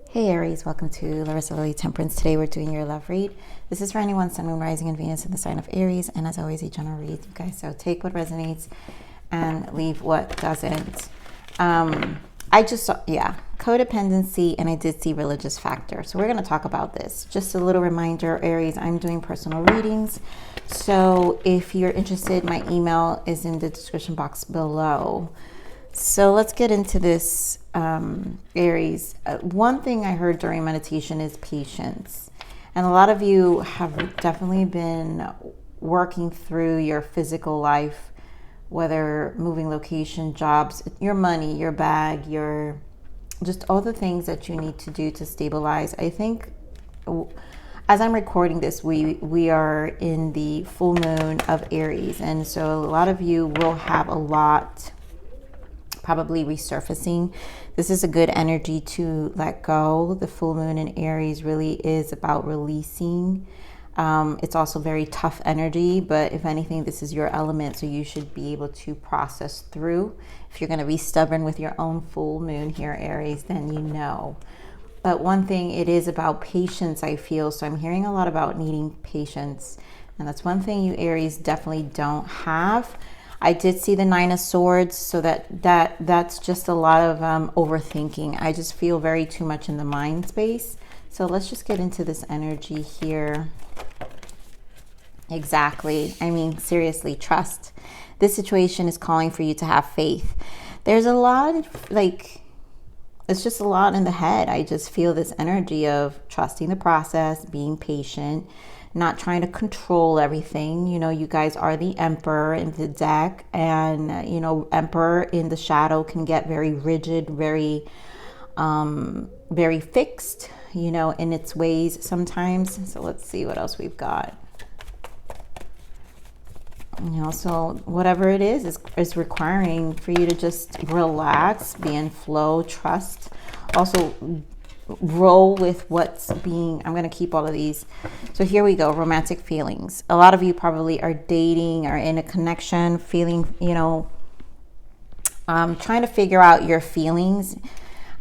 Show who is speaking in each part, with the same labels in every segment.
Speaker 1: Hey Aries, welcome to Residual Temperance. Today we're doing your love read. This is for anyone, Sun, Moon, Rising, and Venus in the sign of Aries, and as always, a general read, you guys. So take what resonates and leave what doesn't. I just saw, codependency, and I did see religious factor. So we're going to talk about this. Just a little reminder, Aries, I'm doing personal readings. So if you're interested, my email is in the description box below. So let's get into this, Aries. One thing I heard during meditation is patience. And a lot of you have definitely been working through your physical life, whether moving location, jobs, your money, your bag, your just all the things that you need to do to stabilize. I think as I'm recording this, we are in the full moon of Aries. And so a lot of you will have a lot probably resurfacing. This is a good energy to let go. The full moon in Aries really is about releasing. It's also very tough energy, but if anything, this is your element, so you should be able to process through. If you're going to be stubborn with your own full moon here, Aries, then you know. But one thing, it is about patience, I feel. So I'm hearing a lot about needing patience, and that's one thing you Aries definitely don't have. I did see the Nine of Swords, so that's just a lot of overthinking. I just feel very too much in the mind space. So let's just get into this energy here. Exactly. I mean, seriously, trust. This situation is calling for you to have faith. There's a lot, it's just a lot in the head. I just feel this energy of trusting the process, being patient, not trying to control everything. You know, you guys are the Emperor in the deck, and you know, Emperor in the shadow can get very rigid, very fixed, you know, in its ways sometimes. So let's see what else we've got. You know, so whatever it is requiring for you to just relax, be in flow, trust. Also roll with what's being, I'm going to keep all of these. So here we go. Romantic feelings. A lot of you probably are dating or in a connection, feeling, you know, trying to figure out your feelings.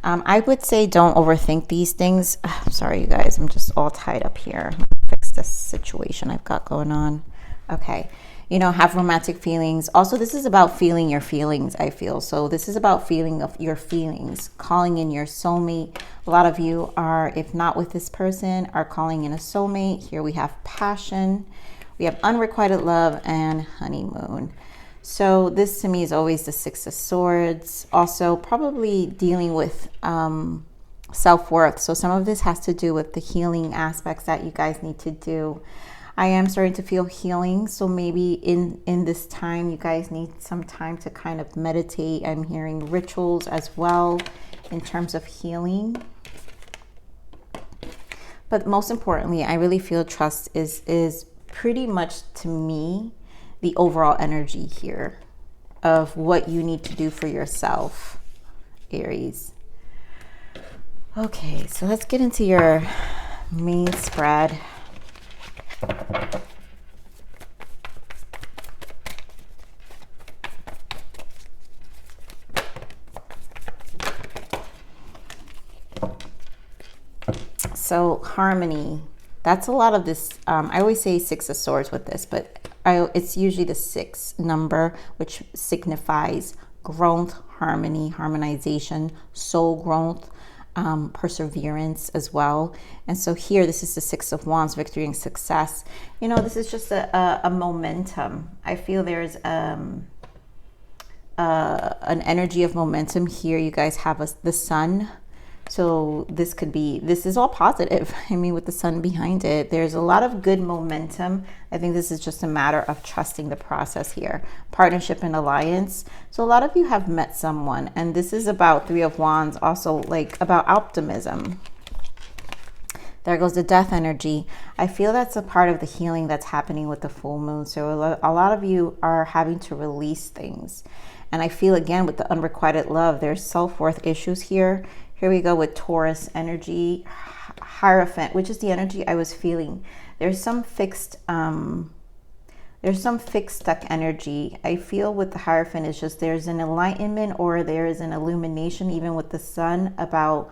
Speaker 1: I would say don't overthink these things. Sorry, you guys, I'm just all tied up here. Fix this situation I've got going on. Okay. You know, have romantic feelings. Also, this is about feeling your feelings, I feel. So this is about feeling of your feelings, calling in your soulmate. A lot of you are, if not with this person, are calling in a soulmate. Here we have passion. We have unrequited love and honeymoon. So this to me is always the Six of Swords. Also, probably dealing with self-worth. So some of this has to do with the healing aspects that you guys need to do. I am starting to feel healing, so maybe in this time you guys need some time to kind of meditate. I'm hearing rituals as well in terms of healing. But most importantly, I really feel trust is pretty much, to me, the overall energy here of what you need to do for yourself, Aries. Okay, so let's get into your main spread. So harmony, that's a lot of this. I always say Six of Swords with this, but it's usually the 6 number, which signifies growth, harmony, harmonization, soul growth, perseverance as well. And so here, this is the 6 of Wands, victory and success. You know, this is just a momentum. I feel there's an energy of momentum here. You guys have the sun. So this is all positive. I mean, with the sun behind it, there's a lot of good momentum. I think this is just a matter of trusting the process here. Partnership and alliance. So a lot of you have met someone, and this is about 3 of Wands, also like about optimism. There goes the death energy. I feel that's a part of the healing that's happening with the full moon. So a lot of you are having to release things. And I feel, again, with the unrequited love, there's self-worth issues here. Here we go with Taurus energy, Hierophant, which is the energy I was feeling. There's some fixed stuck energy. I feel with the Hierophant, it's just there's an enlightenment or there is an illumination, even with the sun, about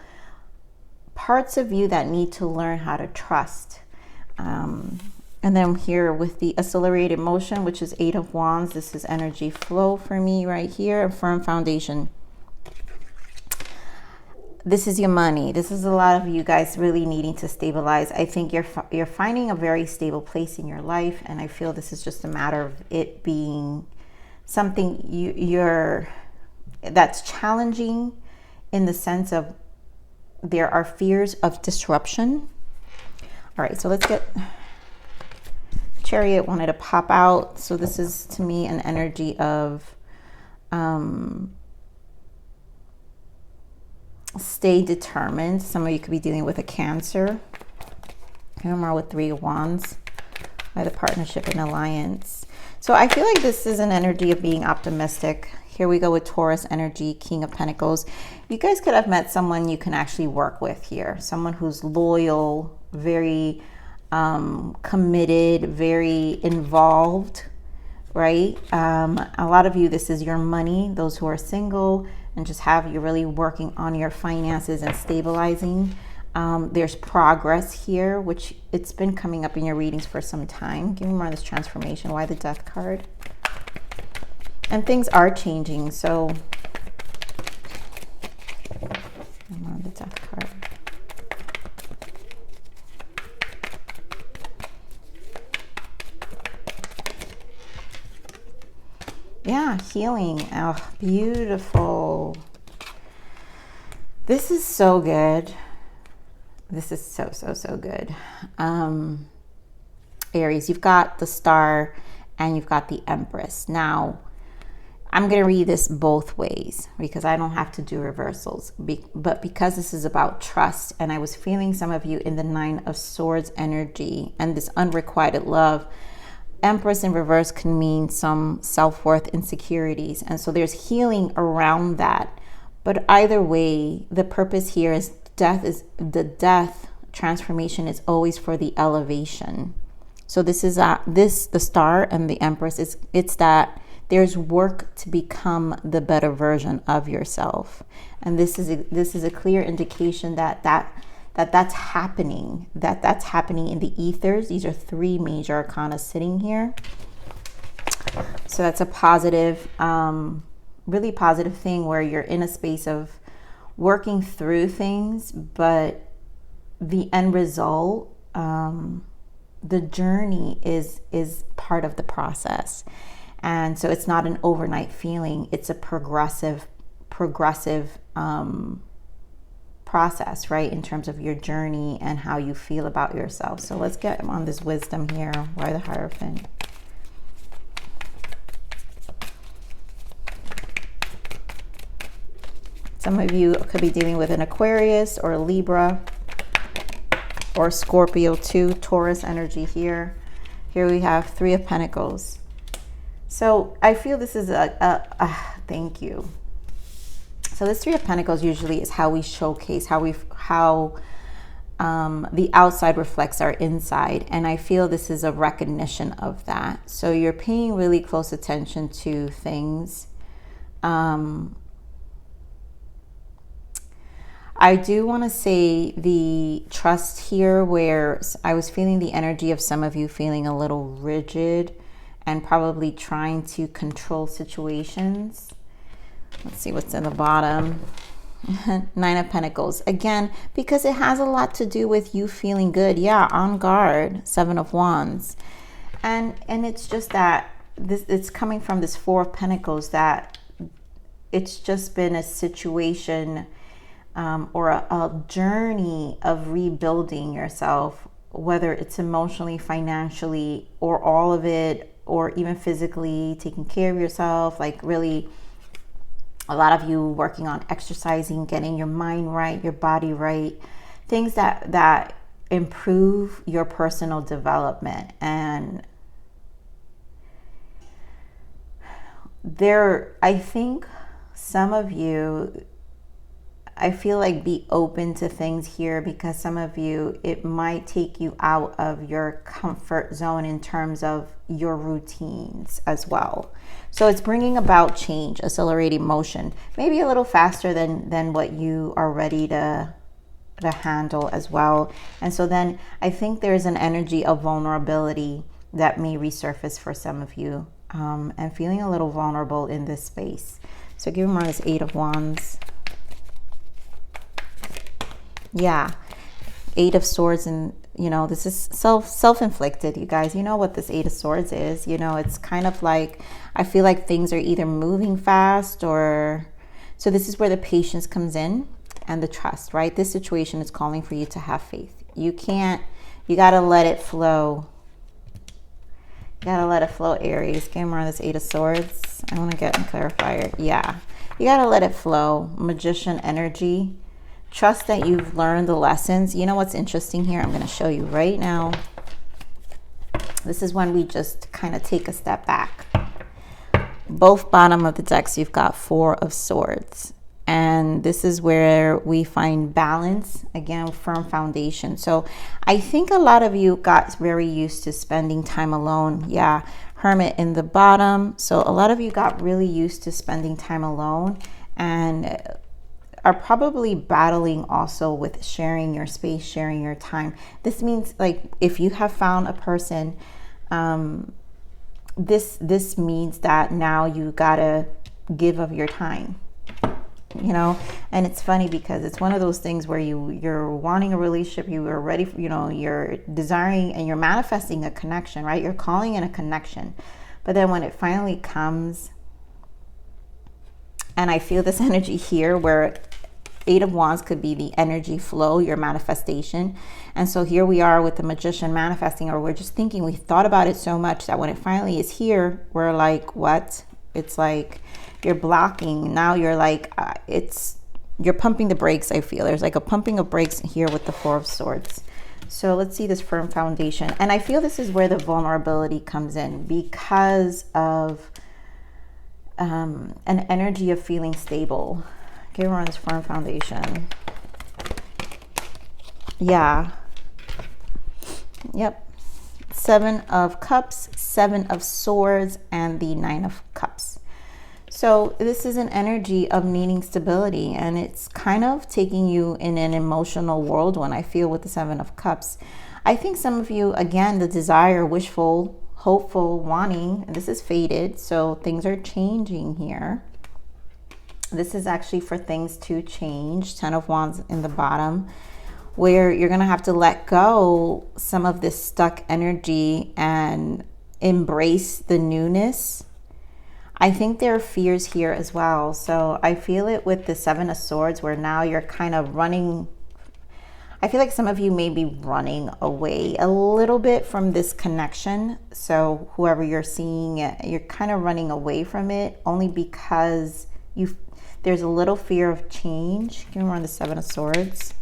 Speaker 1: parts of you that need to learn how to trust. And then here with the accelerated motion, which is 8 of Wands, this is energy flow for me right here, a firm foundation. This is your money. This is a lot of you guys really needing to stabilize. I think you're finding a very stable place in your life, and I feel this is just a matter of it being something you're that's challenging, in the sense of there are fears of disruption. All right, so let's get Chariot wanted to pop out. So this is, to me, an energy of stay determined. Some of you could be dealing with a Cancer. Here we are with 3 of Wands by the partnership and alliance. So I feel like this is an energy of being optimistic. Here we go with Taurus energy, King of Pentacles. You guys could have met someone you can actually work with here. Someone who's loyal, very committed, very involved, right? A lot of you, this is your money. Those who are single and just you're really working on your finances and stabilizing. There's progress here, which it's been coming up in your readings for some time. Give me more of this transformation. Why the Death card? And things are changing, so more of the Death card. Yeah, healing. Oh, beautiful. This is so good. This is so good. Aries, you've got the Star and you've got the Empress. Now, I'm going to read this both ways because I don't have to do reversals. But because this is about trust, and I was feeling some of you in the 9 of Swords energy and this unrequited love, Empress in reverse can mean some self-worth insecurities. And so there's healing around that. But either way, the purpose here is the death transformation is always for the elevation. So this is the Star and the Empress, it's that there's work to become the better version of yourself. And this is a clear indication that's happening, that's happening in the ethers. These are 3 major arcana sitting here. So that's a positive, really positive thing where you're in a space of working through things, but the end result, the journey is part of the process. And so it's not an overnight feeling. It's a progressive process, right? In terms of your journey and how you feel about yourself. So let's get on this wisdom here. Why the Hierophant? Some of you could be dealing with an Aquarius or a Libra or Scorpio too. Taurus energy here. Here we have 3 of Pentacles. So I feel this is thank you. So this 3 of Pentacles usually is how we showcase, how the outside reflects our inside. And I feel this is a recognition of that. So you're paying really close attention to things. I do want to say the trust here, where I was feeling the energy of some of you feeling a little rigid and probably trying to control situations. Let's see what's in the bottom. 9 of Pentacles. Again, because it has a lot to do with you feeling good. Yeah, on guard. 7 of Wands. And it's just that it's coming from this 4 of Pentacles, that it's just been a situation or a journey of rebuilding yourself, whether it's emotionally, financially, or all of it, or even physically, taking care of yourself, like really a lot of you working on exercising, getting your mind right, your body right, things that improve your personal development. And I think some of you, I feel like, be open to things here, because some of you, it might take you out of your comfort zone in terms of your routines as well. So it's bringing about change, accelerating motion, maybe a little faster than what you are ready to to handle as well. And so then I think there's an energy of vulnerability that may resurface for some of you, and feeling a little vulnerable in this space. So give me more of this Eight of Wands. Yeah, Eight of Swords, and you know, this is self-inflicted, you guys. You know what this Eight of Swords is. You know, it's kind of like, I feel like things are either moving fast or, so this is where the patience comes in and the trust, right? This situation is calling for you to have faith. You gotta let it flow. You gotta let it flow, Aries. Give me more on this Eight of Swords. I want to get a clarifier. Yeah, you gotta let it flow. Magician energy. Trust that you've learned the lessons. You know what's interesting here? I'm going to show you right now. This is when we just kind of take a step back. Both bottom of the decks, you've got Four of Swords. And this is where we find balance. Again, firm foundation. So I think a lot of you got very used to spending time alone. Yeah, Hermit in the bottom. So a lot of you got really used to spending time alone and are probably battling also with sharing your space, sharing your time. This means, like, if you have found a person, this means that now you gotta give of your time, you know. And it's funny because it's one of those things where you're wanting a relationship, you are ready for, you know, you're desiring and you're manifesting a connection, right? You're calling in a connection, but then when it finally comes, and I feel this energy here where Eight of Wands could be the energy flow, your manifestation. And so here we are with the Magician manifesting, or we're just thinking, we thought about it so much that when it finally is here, we're like, what? It's like you're blocking. Now you're like, you're pumping the brakes, I feel. There's like a pumping of brakes here with the Four of Swords. So let's see this firm foundation. And I feel this is where the vulnerability comes in because of an energy of feeling stable. Okay, we're on this firm foundation. Yeah. Yep. Seven of Cups, Seven of Swords, and the Nine of Cups. So this is an energy of needing stability, and it's kind of taking you in an emotional whirlwind, I feel, with the Seven of Cups. I think some of you, again, the desire, wishful, hopeful, wanting, and this is faded, so things are changing here. This is actually for things to change. Ten of Wands in the bottom, where you're going to have to let go some of this stuck energy and embrace the newness. I think there are fears here as well. So I feel it with the Seven of Swords, where now you're kind of running. I feel like some of you may be running away a little bit from this connection. So whoever you're seeing, you're kind of running away from it only because there's a little fear of change. Give me more on the Seven of Swords.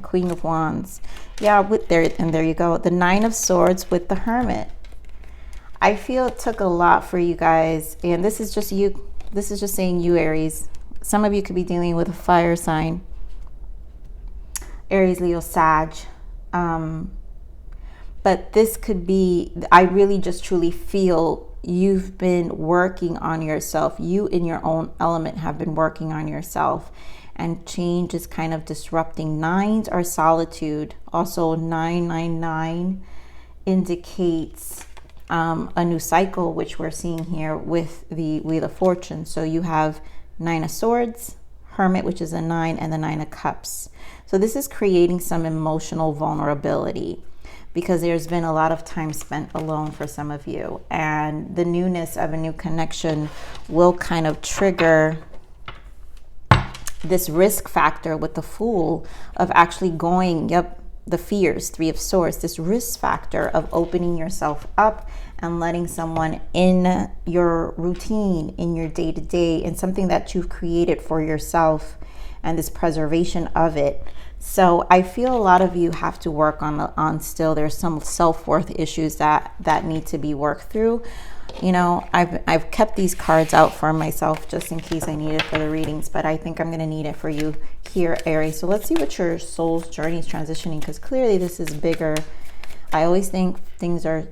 Speaker 1: Queen of Wands. Yeah, there you go. The Nine of Swords with the Hermit. I feel it took a lot for you guys, and this is just you. This is just saying you, Aries. Some of you could be dealing with a fire sign. Aries, Leo, Sag. But this could be, I really just truly feel you've been working on yourself. You in your own element have been working on yourself, and change is kind of disrupting. Nines are solitude. Also 999 indicates a new cycle, which we're seeing here with the Wheel of Fortune. So you have Nine of Swords, Hermit, which is a 9, and the Nine of Cups. So this is creating some emotional vulnerability, because there's been a lot of time spent alone for some of you, and the newness of a new connection will kind of trigger this risk factor with the Fool of actually going, the fears, Three of Swords, this risk factor of opening yourself up and letting someone in your routine, in your day-to-day, in something that you've created for yourself, and this preservation of it. So I feel a lot of you have to work on still, there's some self-worth issues that need to be worked through. You know, I've kept these cards out for myself just in case I need it for the readings, but I think I'm going to need it for you here, Aries. So let's see what your soul's journey is transitioning, because clearly this is bigger. I always think things are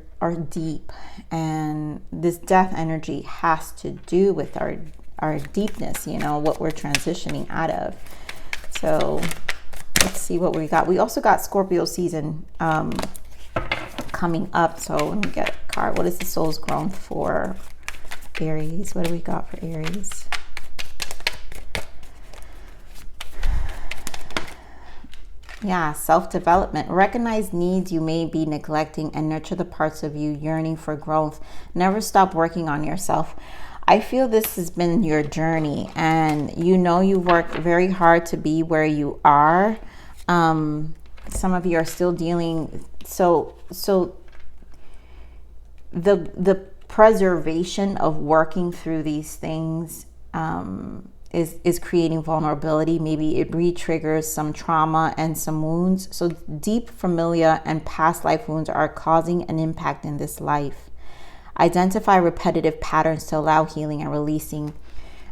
Speaker 1: deep, and this death energy has to do with our our deepness, you know, what we're transitioning out of. So let's see what we got. We also got Scorpio season coming up. So let me get a card. What is the soul's growth for Aries? What do we got for Aries? Yeah, self-development. Recognize needs you may be neglecting and nurture the parts of you yearning for growth. Never stop working on yourself. I feel this has been your journey, and you know you worked very hard to be where you are. Some of you are still dealing. So the preservation of working through these things is creating vulnerability. Maybe it re-triggers some trauma and some wounds. So deep familiar and past life wounds are causing an impact in this life. Identify repetitive patterns to allow healing and releasing.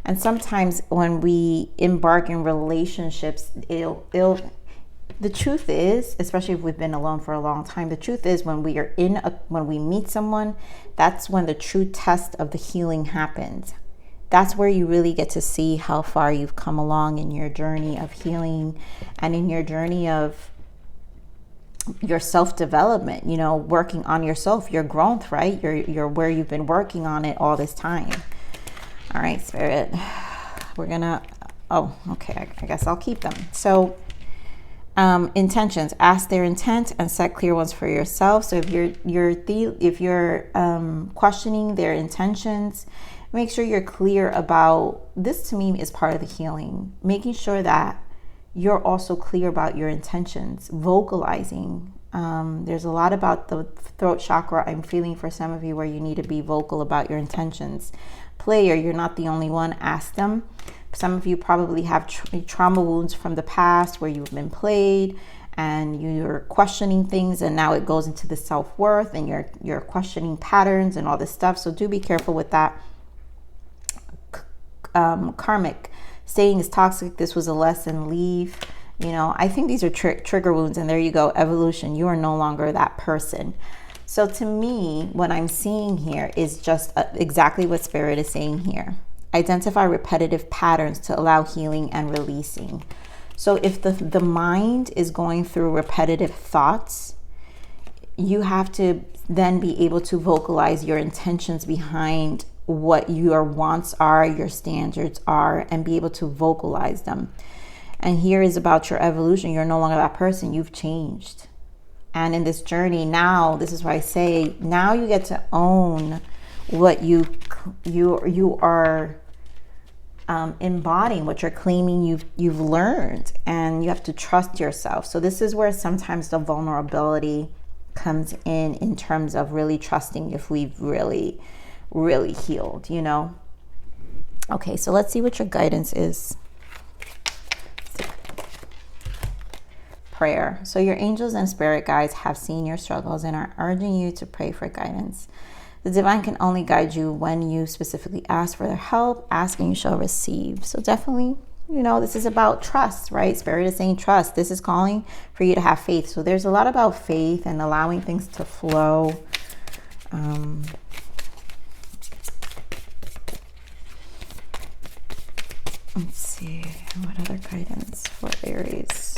Speaker 1: And sometimes when we embark in relationships, the truth is, especially if we've been alone for a long time, the truth is when we meet someone, that's when the true test of the healing happens. That's where you really get to see how far you've come along in your journey of healing and in your journey of your self-development, you know, working on yourself, your growth, right? You're where you've been working on it all this time. All right, Spirit, we're gonna, oh, okay, I guess I'll keep them. So intentions, ask their intent and set clear ones for yourself. So if you're questioning their intentions, make sure you're clear about this. To me is part of the healing, making sure that you're also clear about your intentions, vocalizing. There's a lot about the throat chakra I'm feeling for some of you where you need to be vocal about your intentions. Player, you're not the only one. Ask them. Some of you probably have trauma wounds from the past where you've been played and you're questioning things, and now it goes into the self-worth and you're questioning patterns and all this stuff. So do be careful with that. Karmic, staying is toxic. This was a lesson. Leave. You know, I think these are trigger wounds, and there you go. Evolution. You are no longer that person. So to me, what I'm seeing here is just exactly what Spirit is saying here. Identify repetitive patterns to allow healing and releasing. So if the mind is going through repetitive thoughts, you have to then be able to vocalize your intentions behind what your wants are, your standards are, and be able to vocalize them. And here is about your evolution. You're no longer that person. You've changed. And in this journey now, this is why I say, now you get to own what you are embodying, what you're claiming you've learned, and you have to trust yourself. So this is where sometimes the vulnerability comes in terms of really trusting if we've really healed, you know. Okay, so let's see what your guidance is. Prayer. So your angels and spirit guides have seen your struggles and are urging you to pray for guidance. The divine can only guide you when you specifically ask for their help. Ask and you shall receive. So definitely, you know, this is about trust, right? Spirit is saying trust. This is calling for you to have faith. So there's a lot about faith and allowing things to flow. Let's see, what other guidance for Aries?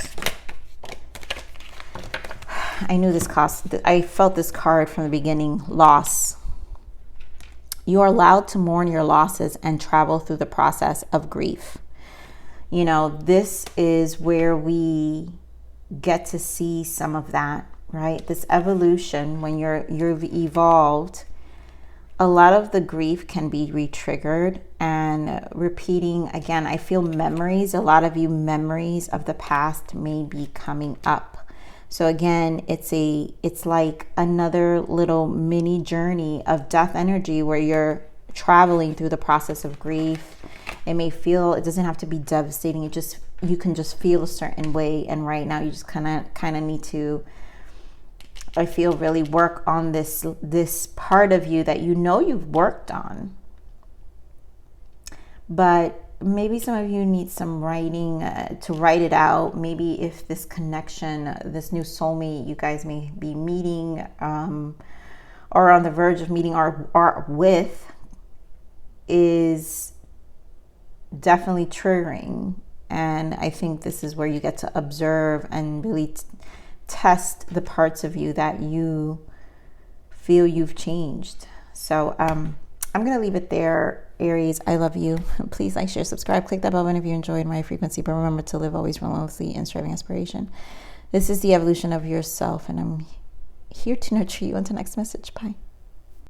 Speaker 1: I knew this I felt this card from the beginning. Loss. You are allowed to mourn your losses and travel through the process of grief. You know, this is where we get to see some of that, right? This evolution, when you've evolved, a lot of the grief can be re-triggered and repeating again. I feel memories, a lot of you memories of the past may be coming up. So again, it's like another little mini journey of death energy where you're traveling through the process of grief. It may feel, it doesn't have to be devastating. You can just feel a certain way. And right now you just kind of need to, I feel, really work on this part of you that you know you've worked on. But maybe some of you need some writing to write it out. Maybe if this connection, this new soulmate you guys may be meeting or on the verge of meeting or with is definitely triggering. And I think this is where you get to observe and really test the parts of you that you feel you've changed. So I'm going to leave it there, Aries. I love you. Please like, share, subscribe, click that bell button if you enjoyed my frequency, but remember to live always relentlessly in striving aspiration. This is the evolution of yourself, and I'm here to nurture you. Until next message. Bye.